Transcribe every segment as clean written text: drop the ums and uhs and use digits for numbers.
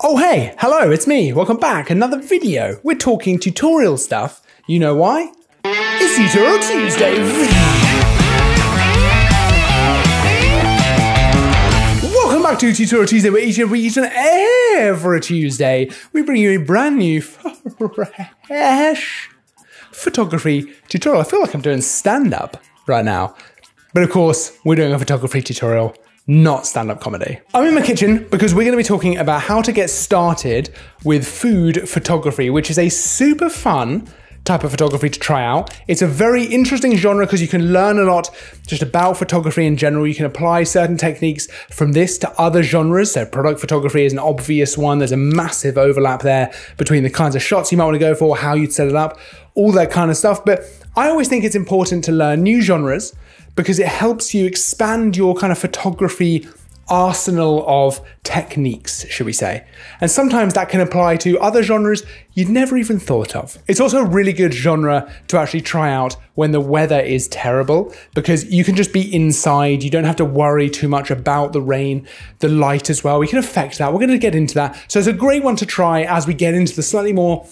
Oh hey, hello, it's me. Welcome back. Another video. We're talking tutorial stuff. You know why? It's Tutorial Tuesday. Welcome back to Tutorial Tuesday, where each and every Tuesday we bring you a brand new fresh photography tutorial. I feel like I'm doing stand-up right now. But of course, we're doing a photography tutorial, not stand-up comedy. I'm in my kitchen because we're going to be talking about how to get started with food photography, which is a super fun type of photography to try out. It's a very interesting genre because you can learn a lot just about photography in general. You can apply certain techniques from this to other genres. So product photography is an obvious one. There's a massive overlap there between the kinds of shots you might want to go for, how you'd set it up, all that kind of stuff. But I always think it's important to learn new genres because it helps you expand your kind of photography arsenal of techniques, should we say. And sometimes that can apply to other genres you'd never even thought of. It's also a really good genre to actually try out when the weather is terrible, because you can just be inside. You don't have to worry too much about the rain, the light as well. We can affect that. We're going to get into that. So it's a great one to try as we get into the slightly more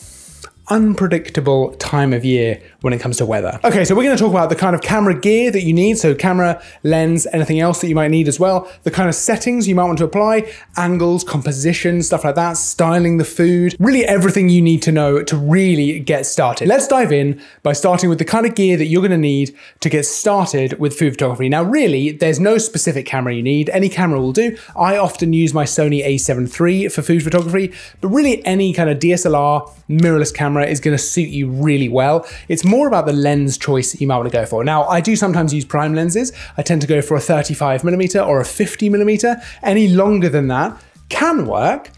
unpredictable time of year when it comes to weather. Okay, so we're going to talk about the kind of camera gear that you need, so camera, lens, anything else that you might need as well, the kind of settings you might want to apply, angles, composition, stuff like that, styling the food, really everything you need to know to really get started. Let's dive in by starting with the kind of gear that you're going to need to get started with food photography. Now, really, there's no specific camera you need. Any camera will do. I often use my Sony a7 III for food photography, but really any kind of DSLR mirrorless camera is going to suit you really well. It's more about the lens choice that you might want to go for. Now, I do sometimes use prime lenses. I tend to go for a 35mm or a 50mm. Any longer than that can work,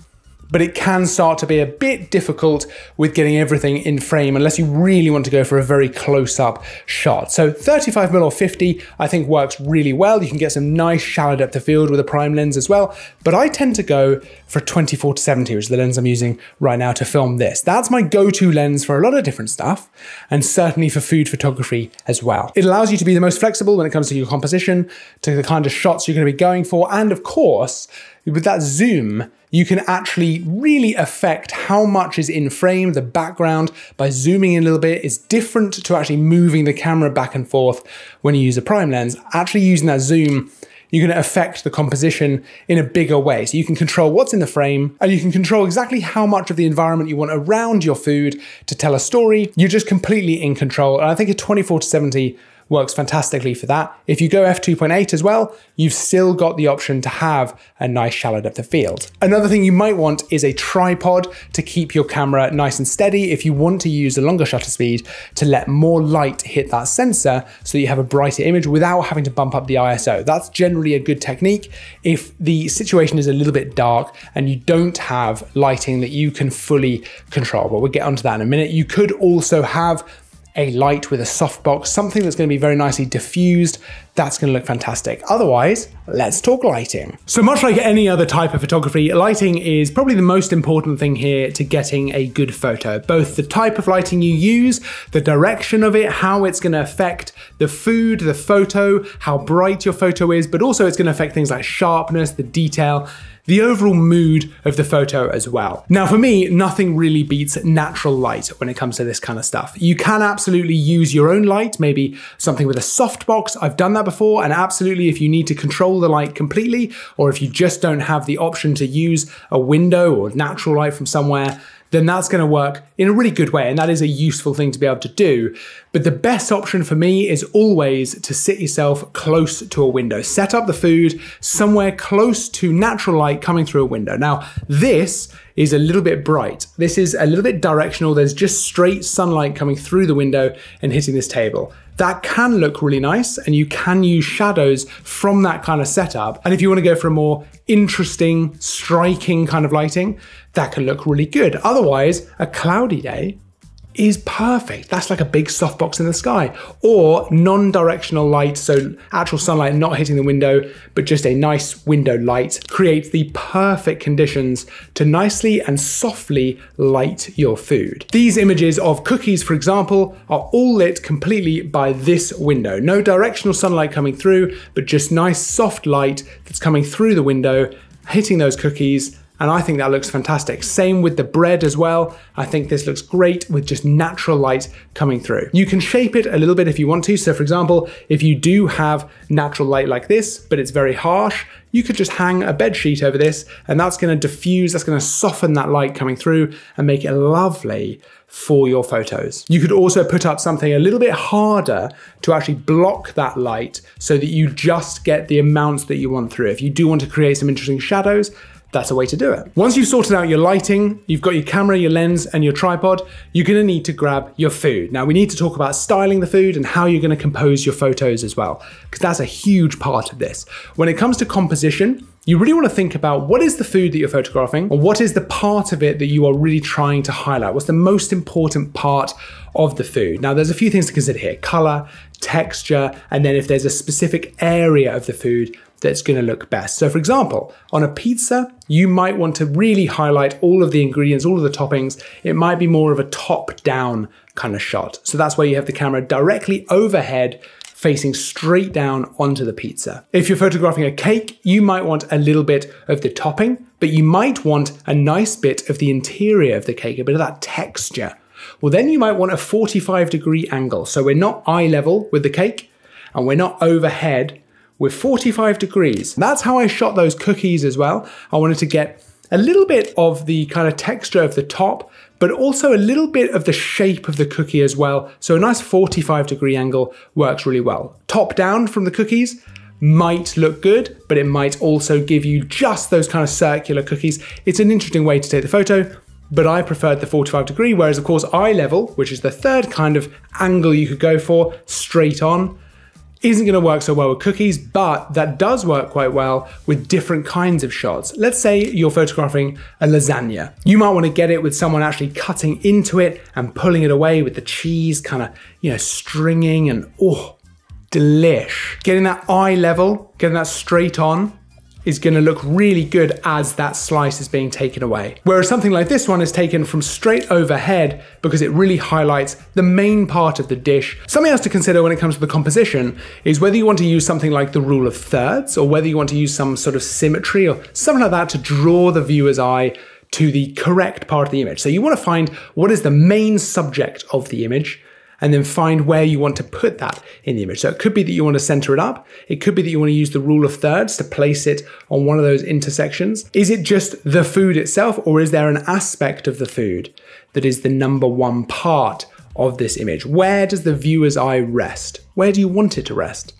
but it can start to be a bit difficult with getting everything in frame unless you really want to go for a very close-up shot. So 35mm or 50, I think works really well. You can get some nice shallow depth of field with a prime lens as well, but I tend to go for 24-70, which is the lens I'm using right now to film this. That's my go-to lens for a lot of different stuff, and certainly for food photography as well. It allows you to be the most flexible when it comes to your composition, to the kind of shots you're going to be going for, and of course, with that zoom, you can actually really affect how much is in frame. The background, by zooming in a little bit, is different to actually moving the camera back and forth when you use a prime lens. Actually using that zoom, you're going to affect the composition in a bigger way. So you can control what's in the frame, and you can control exactly how much of the environment you want around your food to tell a story. You're just completely in control. And I think a 24-70 works fantastically for that. If you go f2.8 as well, you've still got the option to have a nice shallow depth of field. Another thing you might want is a tripod to keep your camera nice and steady if you want to use a longer shutter speed to let more light hit that sensor so that you have a brighter image without having to bump up the ISO. That's generally a good technique if the situation is a little bit dark and you don't have lighting that you can fully control, but we'll get onto that in a minute. You could also have a light with a softbox, something that's going to be very nicely diffused. That's going to look fantastic. Otherwise, let's talk lighting. So much like any other type of photography, lighting is probably the most important thing here to getting a good photo. Both the type of lighting you use, the direction of it, how it's going to affect the food, the photo, how bright your photo is, but also it's going to affect things like sharpness, the detail, the overall mood of the photo as well. Now for me, nothing really beats natural light when it comes to this kind of stuff. You can absolutely use your own light, maybe something with a softbox. I've done that before, and absolutely if you need to control the light completely, or if you just don't have the option to use a window or natural light from somewhere, then that's going to work in a really good way, and that is a useful thing to be able to do. But the best option for me is always to sit yourself close to a window. Set up the food somewhere close to natural light coming through a window. Now, this is a little bit bright. This is a little bit directional. There's just straight sunlight coming through the window and hitting this table. That can look really nice, and you can use shadows from that kind of setup. And if you want to go for a more interesting, striking kind of lighting, that can look really good. Otherwise, a cloudy day is perfect. That's like a big softbox in the sky, or non-directional light, so actual sunlight not hitting the window, but just a nice window light creates the perfect conditions to nicely and softly light your food. These images of cookies, for example, are all lit completely by this window. No directional sunlight coming through, but just nice soft light that's coming through the window, hitting those cookies, and I think that looks fantastic. Same with the bread as well. I think this looks great with just natural light coming through. You can shape it a little bit if you want to. So for example, if you do have natural light like this, but it's very harsh, you could just hang a bed sheet over this, and that's going to diffuse, that's going to soften that light coming through and make it lovely for your photos. You could also put up something a little bit harder to actually block that light so that you just get the amounts that you want through. If you do want to create some interesting shadows, that's a way to do it. Once you've sorted out your lighting, you've got your camera, your lens, and your tripod, you're gonna need to grab your food. Now we need to talk about styling the food and how you're gonna compose your photos as well, because that's a huge part of this. When it comes to composition, you really want to think about what is the food that you're photographing, or what is the part of it that you are really trying to highlight? What's the most important part of the food? Now, there's a few things to consider here: color, texture, and then if there's a specific area of the food that's going to look best. So for example, on a pizza, you might want to really highlight all of the ingredients, all of the toppings. It might be more of a top-down kind of shot. So that's where you have the camera directly overhead, facing straight down onto the pizza. If you're photographing a cake, you might want a little bit of the topping, but you might want a nice bit of the interior of the cake, a bit of that texture. Well, then you might want a 45-degree angle. So we're not eye level with the cake, and we're not overhead. We're 45 degrees. That's how I shot those cookies as well. I wanted to get a little bit of the kind of texture of the top, but also a little bit of the shape of the cookie as well. So a nice 45-degree angle works really well. Top down from the cookies might look good, but it might also give you just those kind of circular cookies. It's an interesting way to take the photo, but I preferred the 45-degree, whereas of course eye level, which is the third kind of angle you could go for, straight on, isn't going to work so well with cookies, but that does work quite well with different kinds of shots. Let's say you're photographing a lasagna. You might want to get it with someone actually cutting into it and pulling it away with the cheese kind of, stringing and, oh, delish. Getting that eye level, getting that straight on is going to look really good as that slice is being taken away. Whereas something like this one is taken from straight overhead because it really highlights the main part of the dish. Something else to consider when it comes to the composition is whether you want to use something like the rule of thirds, or whether you want to use some sort of symmetry or something like that to draw the viewer's eye to the correct part of the image. So you want to find what is the main subject of the image, and then find where you want to put that in the image. So it could be that you want to center it up. It could be that you want to use the rule of thirds to place it on one of those intersections. Is it just the food itself, or is there an aspect of the food that is the number one part of this image? Where does the viewer's eye rest? Where do you want it to rest?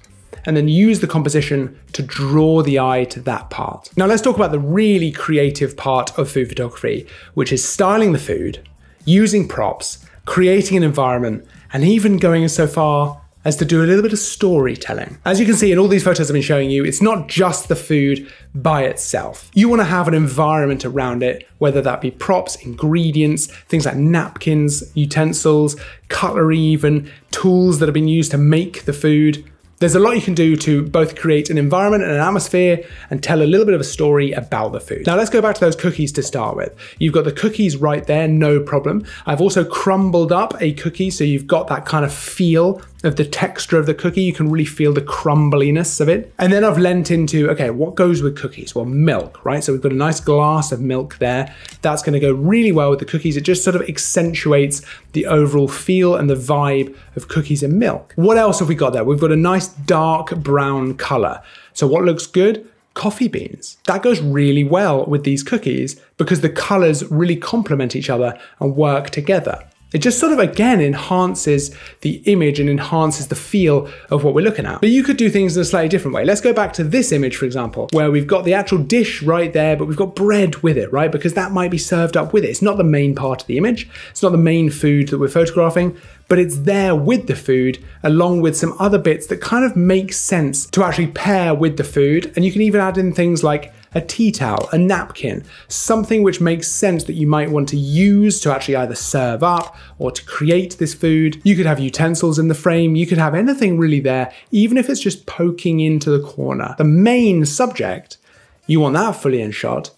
And then use the composition to draw the eye to that part. Now let's talk about the really creative part of food photography, which is styling the food, using props, creating an environment, and even going so far as to do a little bit of storytelling. As you can see in all these photos I've been showing you, it's not just the food by itself. You want to have an environment around it, whether that be props, ingredients, things like napkins, utensils, cutlery even, tools that have been used to make the food. There's a lot you can do to both create an environment and an atmosphere and tell a little bit of a story about the food. Now let's go back to those cookies to start with. You've got the cookies right there, no problem. I've also crumbled up a cookie so you've got that kind of feel of the texture of the cookie. You can really feel the crumbliness of it. And then I've lent into, okay, what goes with cookies? Well, milk, right? So we've got a nice glass of milk there. That's going to go really well with the cookies. It just sort of accentuates the overall feel and the vibe of cookies and milk. What else have we got there? We've got a nice dark brown color. So what looks good? Coffee beans. That goes really well with these cookies because the colors really complement each other and work together. It just sort of, again, enhances the image and enhances the feel of what we're looking at. But you could do things in a slightly different way. Let's go back to this image, for example, where we've got the actual dish right there, but we've got bread with it, right? Because that might be served up with it. It's not the main part of the image. It's not the main food that we're photographing, but it's there with the food, along with some other bits that kind of make sense to actually pair with the food. And you can even add in things like a tea towel, a napkin, something which makes sense that you might want to use to actually either serve up or to create this food. You could have utensils in the frame. You could have anything really there, even if it's just poking into the corner. The main subject, you want that fully in shot,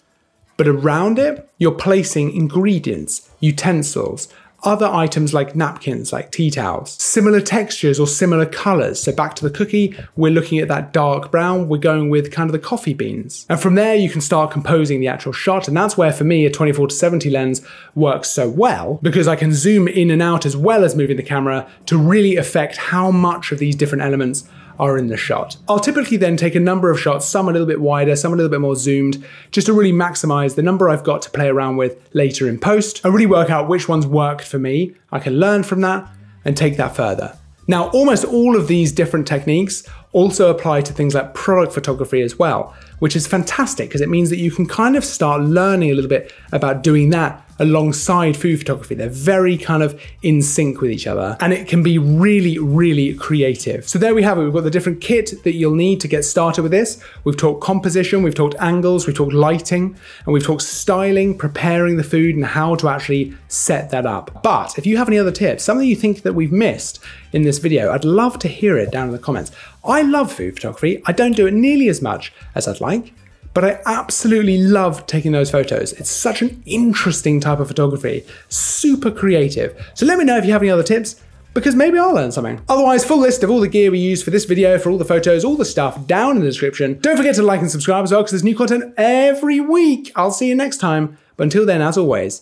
but around it, you're placing ingredients, utensils, other items like napkins, like tea towels, similar textures or similar colors. So back to the cookie, we're looking at that dark brown, we're going with kind of the coffee beans. And from there, you can start composing the actual shot. And that's where, for me, a 24-70 lens works so well, because I can zoom in and out as well as moving the camera to really affect how much of these different elements are in the shot. I'll typically then take a number of shots, some a little bit wider, some a little bit more zoomed, just to really maximize the number I've got to play around with later in post and really work out which ones worked for me. I can learn from that and take that further. Now, almost all of these different techniques also apply to things like product photography as well, which is fantastic because it means that you can kind of start learning a little bit about doing that alongside food photography. They're very kind of in sync with each other, and it can be really, really creative. So there we have it. We've got the different kit that you'll need to get started with this. We've talked composition, we've talked angles, we've talked lighting, and we've talked styling, preparing the food, and how to actually set that up. But if you have any other tips, something you think that we've missed in this video, I'd love to hear it down in the comments. I love food photography. I don't do it nearly as much as I'd like, but I absolutely love taking those photos. It's such an interesting type of photography, super creative. So let me know if you have any other tips, because maybe I'll learn something. Otherwise, full list of all the gear we use for this video, for all the photos, all the stuff down in the description. Don't forget to like and subscribe as well, because there's new content every week. I'll see you next time. But until then, as always,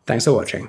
thanks for watching.